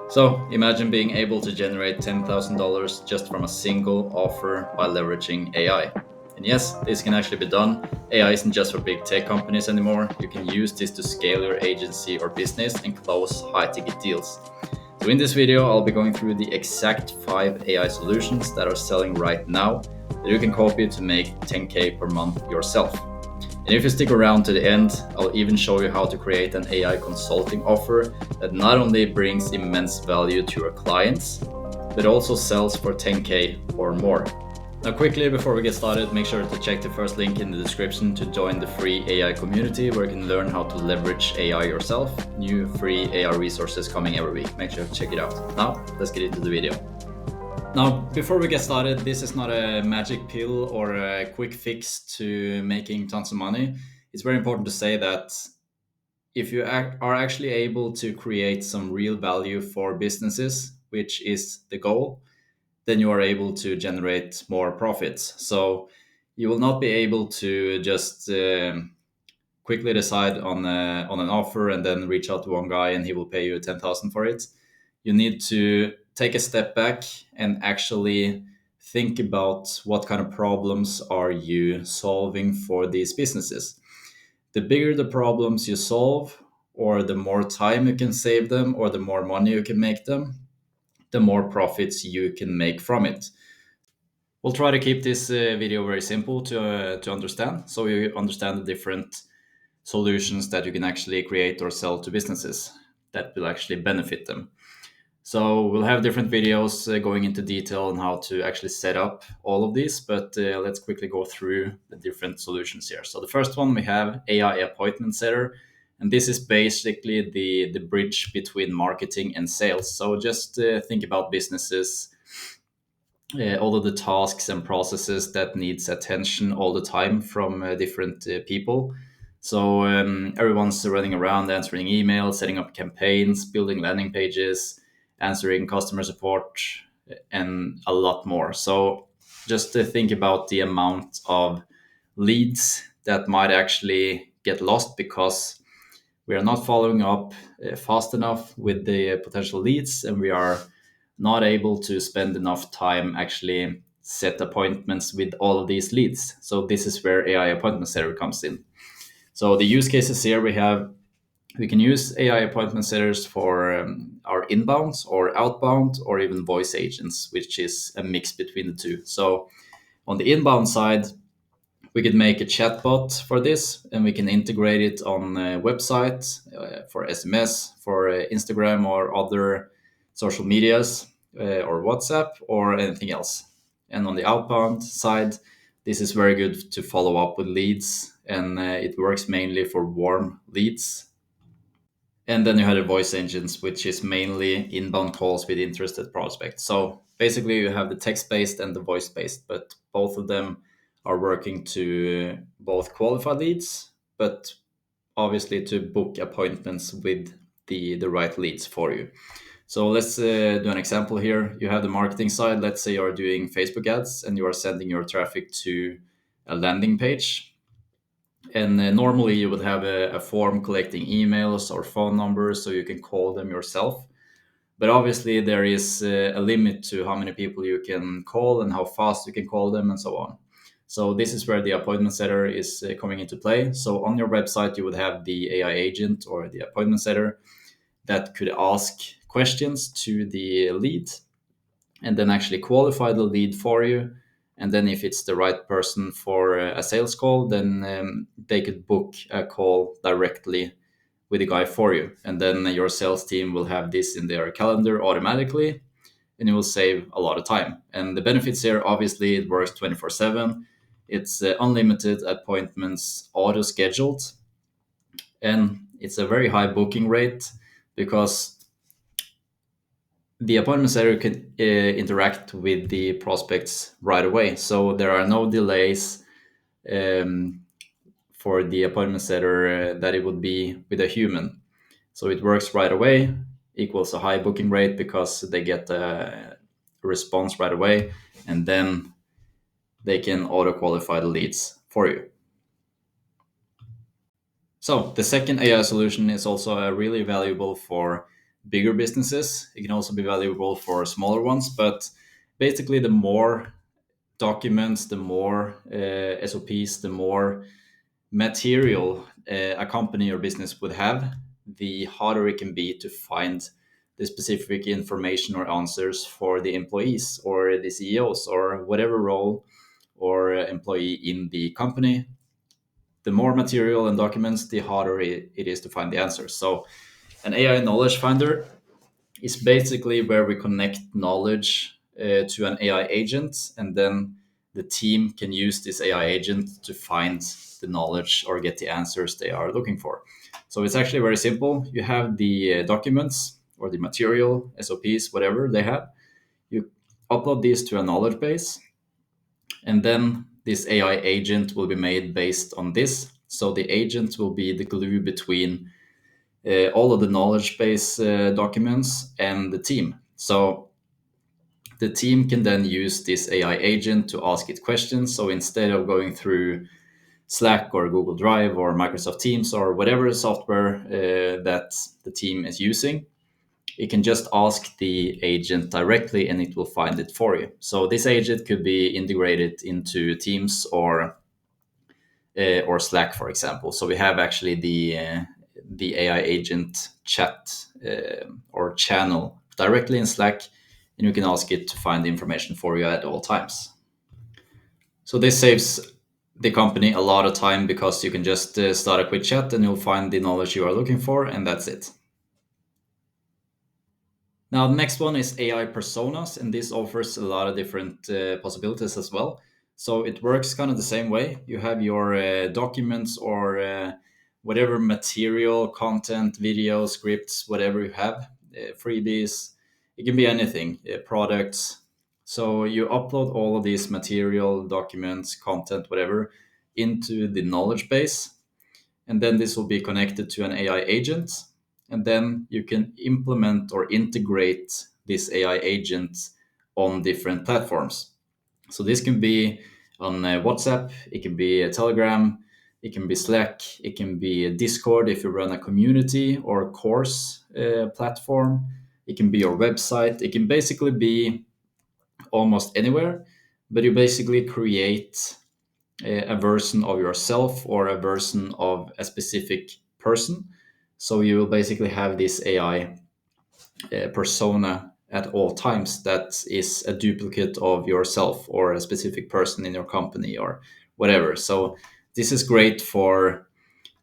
So imagine being able to generate $10,000 just from a single offer by leveraging AI. And yes, this can actually be done. AI isn't just for big tech companies anymore. You can use this to scale your agency or business and close high ticket deals. So in this video, I'll be going through the exact 5 AI solutions that are selling right now that you can copy to make 10K per month yourself. And if you stick around to the end, I'll even show you how to create an AI consulting offer that not only brings immense value to your clients, but also sells for 10K or more. Now, quickly before we get started, make sure to check the first link in the description to join the free AI community where you can learn how to leverage AI yourself. New free AI resources coming every week. Make sure to check it out. Now, let's get into the video. Now, before we get started, this is not a magic pill or a quick fix to making tons of money. It's very important to say that if you are actually able to create some real value for businesses, which is the goal, then you are able to generate more profits. So you will not be able to just quickly decide on an offer and then reach out to one guy and he will pay you 10,000 for it. You need to take a step back and actually think about what kind of problems are you solving for these businesses. The bigger the problems you solve, or the more time you can save them, or the more money you can make them, the more profits you can make from it. We'll try to keep this video very simple to understand, so you understand the different solutions that you can actually create or sell to businesses that will actually benefit them. So we'll have different videos going into detail on how to actually set up all of these, but let's quickly go through the different solutions here. So the first one we have AI appointment setter, and this is basically the bridge between marketing and sales. So just think about businesses, all of the tasks and processes that needs attention all the time from different people. So everyone's running around answering emails, setting up campaigns, building landing pages, answering customer support, and a lot more. So just to think about the amount of leads that might actually get lost because we are not following up fast enough with the potential leads, and we are not able to spend enough time actually set appointments with all of these leads. So this is where AI appointment setter comes in. So the use cases here we can use AI appointment setters for our inbounds or outbound or even voice agents, which is a mix between the two. So on the inbound side, we could make a chatbot for this and we can integrate it on a website for SMS, for Instagram or other social medias or WhatsApp or anything else. And on the outbound side, this is very good to follow up with leads and it works mainly for warm leads. And then you have the voice engines, which is mainly inbound calls with interested prospects. So basically, you have the text based and the voice based, but both of them are working to both qualify leads, but obviously to book appointments with the right leads for you. So let's do an example here. You have the marketing side. Let's say you're doing Facebook ads and you are sending your traffic to a landing page. And normally you would have a form collecting emails or phone numbers so you can call them yourself. But obviously there is a limit to how many people you can call and how fast you can call them and so on. So this is where the appointment setter is coming into play. So on your website, you would have the AI agent or the appointment setter that could ask questions to the lead and then actually qualify the lead for you. And then if it's the right person for a sales call, then they could book a call directly with the guy for you. And then your sales team will have this in their calendar automatically and you will save a lot of time. And the benefits here, obviously, it works 24/7. It's unlimited appointments, auto scheduled, and it's a very high booking rate because the appointment setter can interact with the prospects right away. So there are no delays um, for the appointment setter that it would be with a human. So it works right away, equals a high booking rate because they get a response right away, and then they can auto qualify the leads for you. So the second AI solution is also really valuable for bigger businesses. It can also be valuable for smaller ones. But basically, the more documents, the more SOPs, the more material a company or business would have, the harder it can be to find the specific information or answers for the employees or the CEOs or whatever role or employee in the company. The more material and documents, the harder it is to find the answers. So, an AI knowledge finder is basically where we connect knowledge to an AI agent, and then the team can use this AI agent to find the knowledge or get the answers they are looking for. So it's actually very simple. You have the documents or the material, SOPs, whatever they have. You upload these to a knowledge base, and then this AI agent will be made based on this. So the agent will be the glue between all of the knowledge base documents and the team. So the team can then use this AI agent to ask it questions. So instead of going through Slack or Google Drive or Microsoft Teams or whatever software that the team is using, you can just ask the agent directly and it will find it for you. So this agent could be integrated into Teams or Slack, for example. So we have actually the AI agent chat or channel directly in Slack, and you can ask it to find the information for you at all times. So this saves the company a lot of time because you can just start a quick chat and you'll find the knowledge you are looking for, and that's it. Now, the next one is AI personas, and this offers a lot of different possibilities as well. So it works kind of the same way. You have your documents or whatever material, content, video, scripts, whatever you have, freebies. It can be anything, products. So you upload all of these material, documents, content, whatever, into the knowledge base, and then this will be connected to an AI agent, and then you can implement or integrate this AI agent on different platforms. So this can be on WhatsApp, it can be a Telegram, it can be Slack, it can be a Discord if you run a community or a course platform, it can be your website, it can basically be almost anywhere, but you basically create a version of yourself or a version of a specific person. So you will basically have this AI persona at all times that is a duplicate of yourself or a specific person in your company or whatever. So this is great for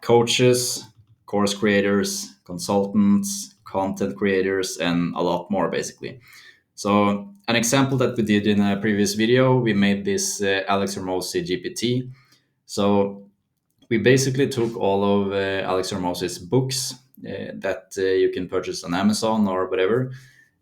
coaches, course creators, consultants, content creators, and a lot more basically. So an example that we did in a previous video, we made this Alex Hormozi GPT. So we basically took all of Alex Hormozi's books that you can purchase on Amazon or whatever,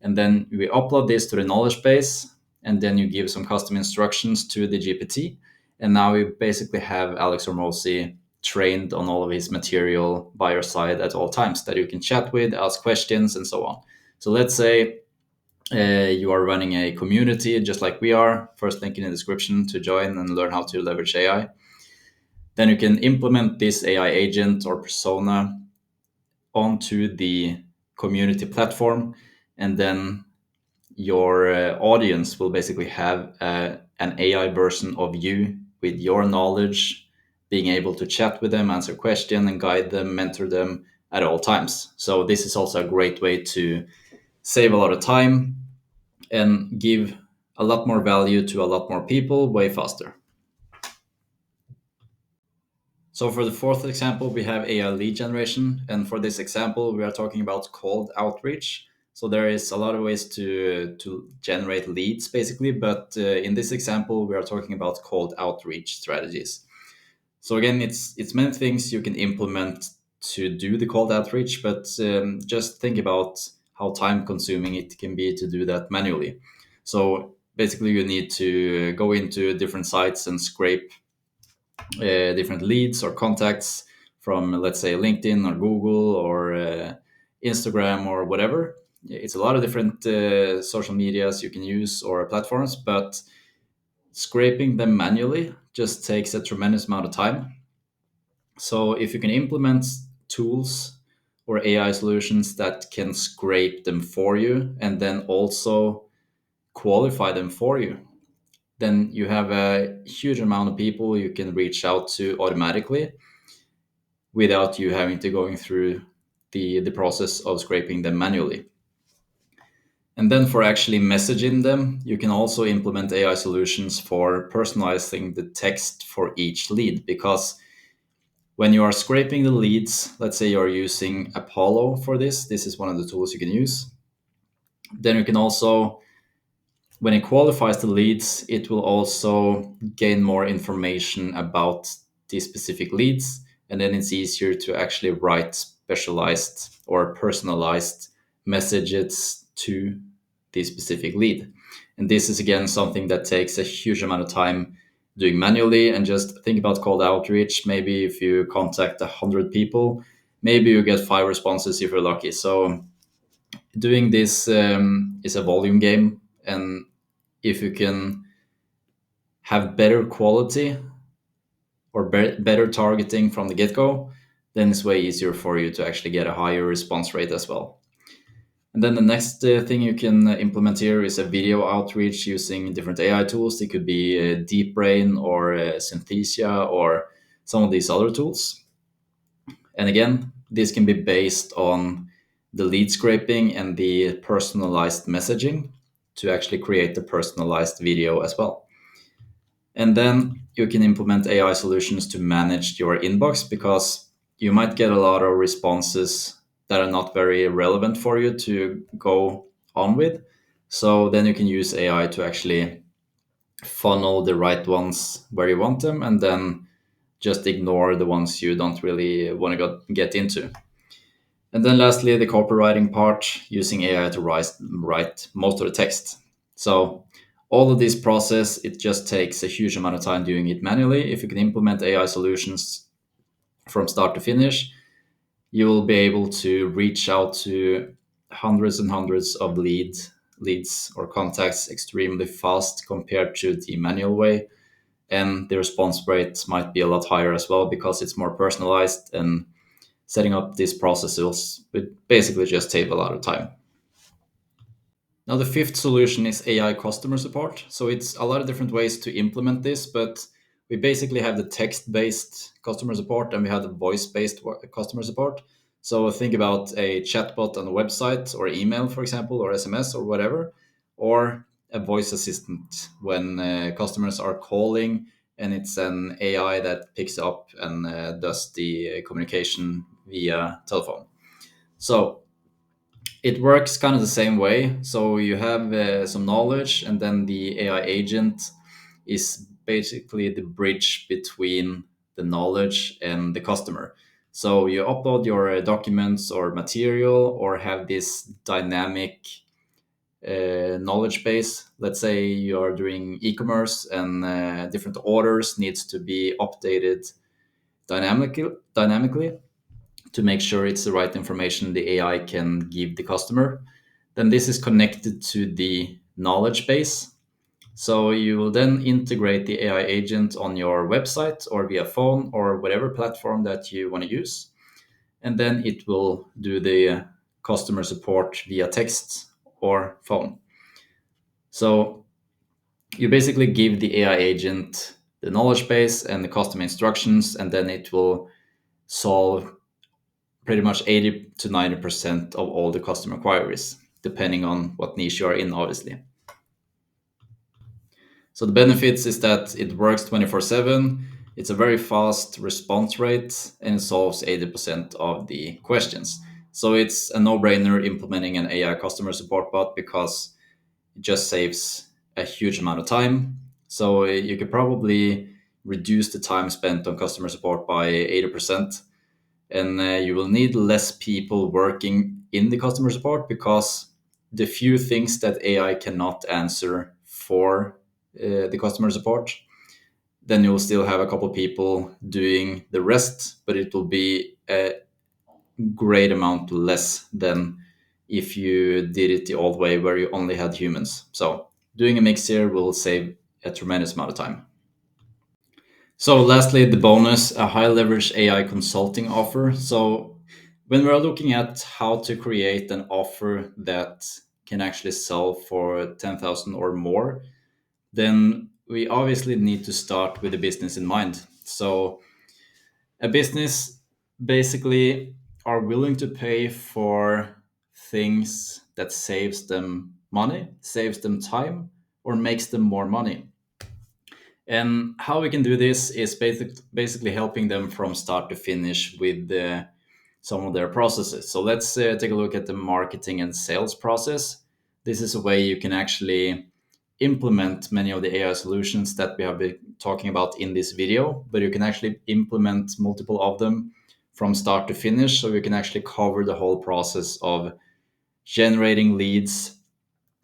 and then we upload this to the knowledge base, and then you give some custom instructions to the GPT, and now you basically have Alex Hormozi trained on all of his material by your side at all times that you can chat with, ask questions, and so on. So let's say you are running a community just like we are. First link in the description to join and learn how to leverage AI. Then you can implement this AI agent or persona onto the community platform, and then your audience will basically have an AI version of you with your knowledge, being able to chat with them, answer questions, and guide them, mentor them at all times. So this is also a great way to save a lot of time and give a lot more value to a lot more people way faster. So for the fourth example, we have AI lead generation. And for this example, we are talking about cold outreach. So there is a lot of ways to generate leads basically, but in this example, we are talking about cold outreach strategies. So again, it's many things you can implement to do the cold outreach, but just think about how time consuming it can be to do that manually. So basically, you need to go into different sites and scrape different leads or contacts from, let's say, LinkedIn or Google or Instagram or whatever. It's a lot of different social medias you can use or platforms, but scraping them manually just takes a tremendous amount of time. So if you can implement tools or AI solutions that can scrape them for you and then also qualify them for you. Then you have a huge amount of people you can reach out to automatically without you having to going through the process of scraping them manually. And then for actually messaging them, you can also implement AI solutions for personalizing the text for each lead. Because when you are scraping the leads, let's say you're using Apollo for this is one of the tools you can use. Then you can also, when it qualifies the leads, it will also gain more information about these specific leads. And then it's easier to actually write specialized or personalized messages to the specific lead. And this is again something that takes a huge amount of time doing manually. And just think about cold outreach. Maybe if you contact 100 people, maybe you get 5 responses if you're lucky. So doing this is a volume game. And if you can have better quality or better targeting from the get-go, then it's way easier for you to actually get a higher response rate as well. And then the next thing you can implement here is a video outreach using different AI tools. It could be DeepBrain or Synthesia or some of these other tools. And again, this can be based on the lead scraping and the personalized messaging to actually create the personalized video as well. And then you can implement AI solutions to manage your inbox, because you might get a lot of responses that are not very relevant for you to go on with. So then you can use AI to actually funnel the right ones where you want them and then just ignore the ones you don't really want to get into. And then lastly, the copywriting part, using AI to write most of the text. So all of this process, it just takes a huge amount of time doing it manually. If you can implement AI solutions from start to finish, you will be able to reach out to hundreds and hundreds of leads or contacts extremely fast compared to the manual way. And the response rate might be a lot higher as well because it's more personalized, and setting up these processes would basically just save a lot of time. Now, the fifth solution is AI customer support. So it's a lot of different ways to implement this, but we basically have the text-based customer support and we have the voice-based customer support. So think about a chatbot on a website or email, for example, or SMS or whatever, or a voice assistant when customers are calling and it's an AI that picks up and does the communication via telephone. So it works kind of the same way. So you have some knowledge, and then the AI agent is basically the bridge between the knowledge and the customer. So you upload your documents or material, or have this dynamic knowledge base. Let's say you are doing e-commerce and different orders needs to be updated dynamically to make sure it's the right information the AI can give the customer. Then this is connected to the knowledge base. So you will then integrate the AI agent on your website or via phone or whatever platform that you want to use. And then it will do the customer support via text or phone. So you basically give the AI agent the knowledge base and the custom instructions, and then it will solve pretty much 80 to 90% of all the customer queries, depending on what niche you are in, obviously. So the benefits is that it works 24/7, it's a very fast response rate, and it solves 80% of the questions. So it's a no-brainer implementing an AI customer support bot, because it just saves a huge amount of time. So you could probably reduce the time spent on customer support by 80%, and you will need less people working in the customer support, because the few things that AI cannot answer for the customer support, then you'll still have a couple people doing the rest, but it will be a great amount less than if you did it the old way where you only had humans. So doing a mix here will save a tremendous amount of time. So lastly, the bonus, a high leverage AI consulting offer. So When we're looking at how to create an offer that can actually sell for 10,000 or more, then we obviously need to start with the business in mind. So a business basically are willing to pay for things that saves them money, saves them time, or makes them more money. And how we can do this is basically helping them from start to finish with some of their processes. So let's take a look at the marketing and sales process. This is a way you can actually implement many of the AI solutions that we have been talking about in this video, but you can actually implement multiple of them from start to finish. So you can actually cover the whole process of generating leads,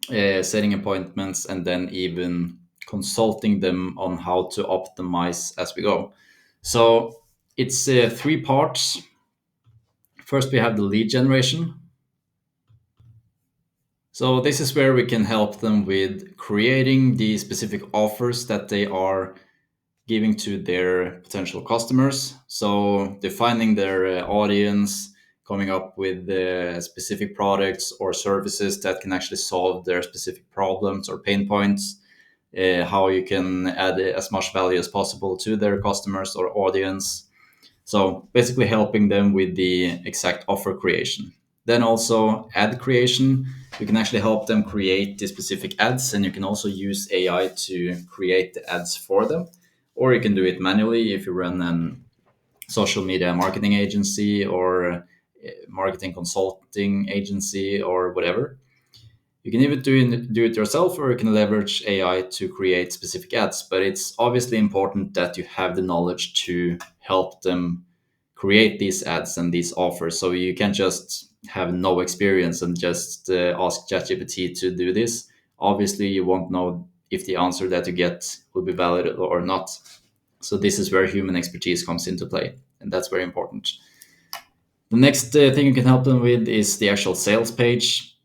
setting appointments, and then even consulting them on how to optimize as we go. So it's three parts. First, we have the lead generation. So this is where we can help them with creating the specific offers that they are giving to their potential customers. So defining their audience, coming up with specific products or services that can actually solve their specific problems or pain points, how you can add as much value as possible to their customers or audience. So basically helping them with the exact offer creation. Then also ad creation. You can actually help them create the specific ads, and you can also use AI to create the ads for them. Or you can do it manually if you run an social media marketing agency or marketing consulting agency or whatever. You can even do it yourself, or you can leverage AI to create specific ads. But it's obviously important that you have the knowledge to help them create these ads and these offers. So you can't just have no experience and just ask ChatGPT to do this. Obviously, you won't know if the answer that you get will be valid or not. So this is where human expertise comes into play, and that's very important. The next thing you can help them with is the actual sales page.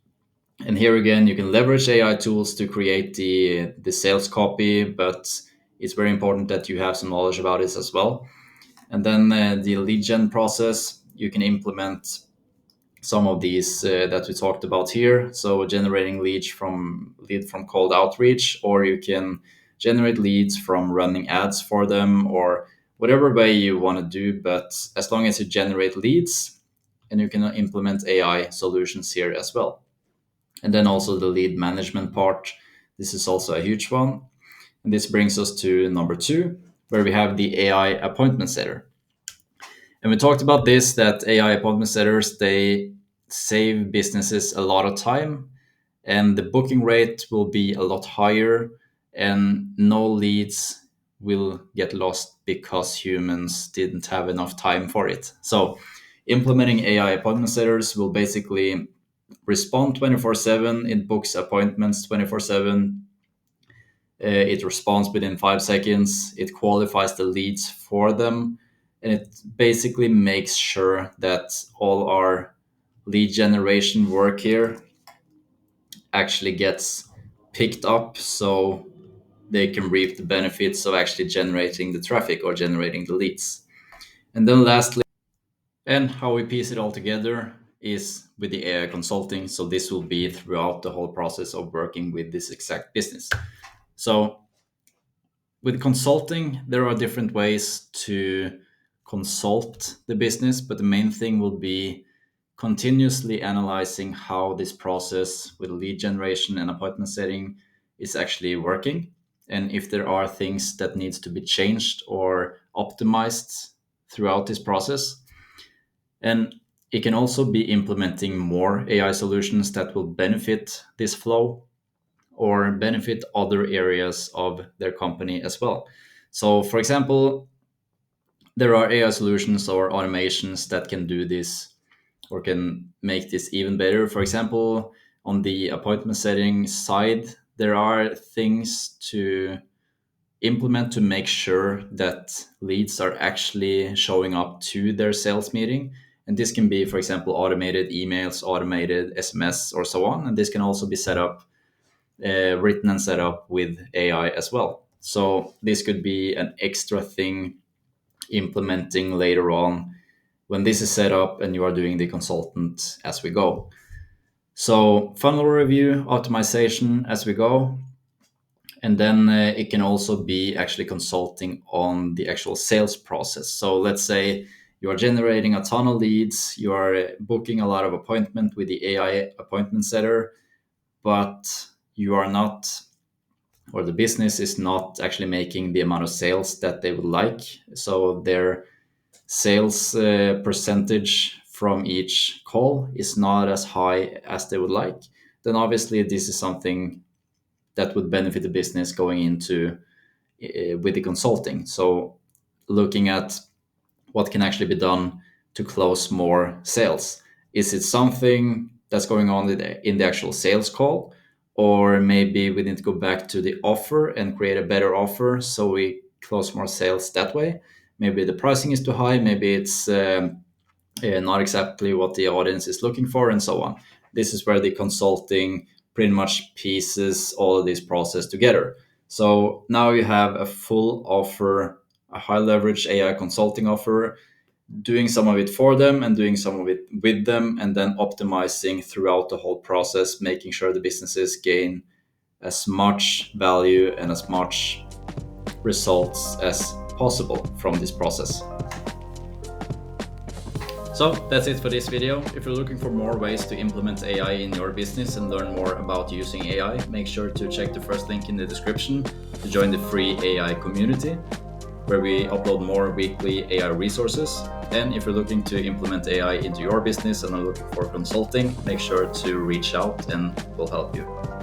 And here again, you can leverage AI tools to create the sales copy, but it's very important that you have some knowledge about this as well. And then the lead gen process, you can implement some of these that we talked about here. So generating lead from cold outreach, or you can generate leads from running ads for them, or whatever way you want to do. But as long as you generate leads, and you can implement AI solutions here as well. And then also the lead management part. This is also a huge one. And this brings us to number two, where we have the AI appointment setter. And we talked about this, that AI appointment setters, they save businesses a lot of time, and the booking rate will be a lot higher, and no leads will get lost because humans didn't have enough time for it. So implementing AI appointment setters will basically respond 24/7. It books appointments 24/7. It responds within 5 seconds. It qualifies the leads for them. And it basically makes sure that all our lead generation work here actually gets picked up, so they can reap the benefits of actually generating the traffic or generating the leads. And then lastly, and how we piece it all together is with the AI consulting. So this will be throughout the whole process of working with this exact business. So with consulting, there are different ways to consult the business, but the main thing will be continuously analyzing how this process with lead generation and appointment setting is actually working, and if there are things that needs to be changed or optimized throughout this process. And it can also be implementing more AI solutions that will benefit this flow or benefit other areas of their company as well. So, for example, there are AI solutions or automations that can do this or can make this even better. For example, on the appointment setting side, there are things to implement to make sure that leads are actually showing up to their sales meeting. And this can be, for example, automated emails, automated SMS, or so on. And this can also be set up, written and set up with AI as well. So this could be an extra thing implementing later on when this is set up and you are doing the consultant as we go. So funnel review, optimization as we go, and then it can also be actually consulting on the actual sales process. So let's say you are generating a ton of leads, you are booking a lot of appointment with the AI appointment setter, but you are not, or the business is not actually making the amount of sales that they would like. So their sales percentage from each call is not as high as they would like. Then obviously this is something that would benefit the business going into with the consulting. So looking at what can actually be done to close more sales. Is it something that's going on in the actual sales call? Or maybe we need to go back to the offer and create a better offer so we close more sales that way. Maybe the pricing is too high, maybe it's not exactly what the audience is looking for, and so on. This is where the consulting pretty much pieces all of this process together. So now you have a full offer, a high leverage AI consulting offer, doing some of it for them and doing some of it with them, and then optimizing throughout the whole process, making sure the businesses gain as much value and as much results as possible from this process. So that's it for this video. If you're looking for more ways to implement AI in your business and learn more about using AI, make sure to check the first link in the description to join the free AI community, where we upload more weekly AI resources. And if you're looking to implement AI into your business and are looking for consulting, make sure to reach out and we'll help you.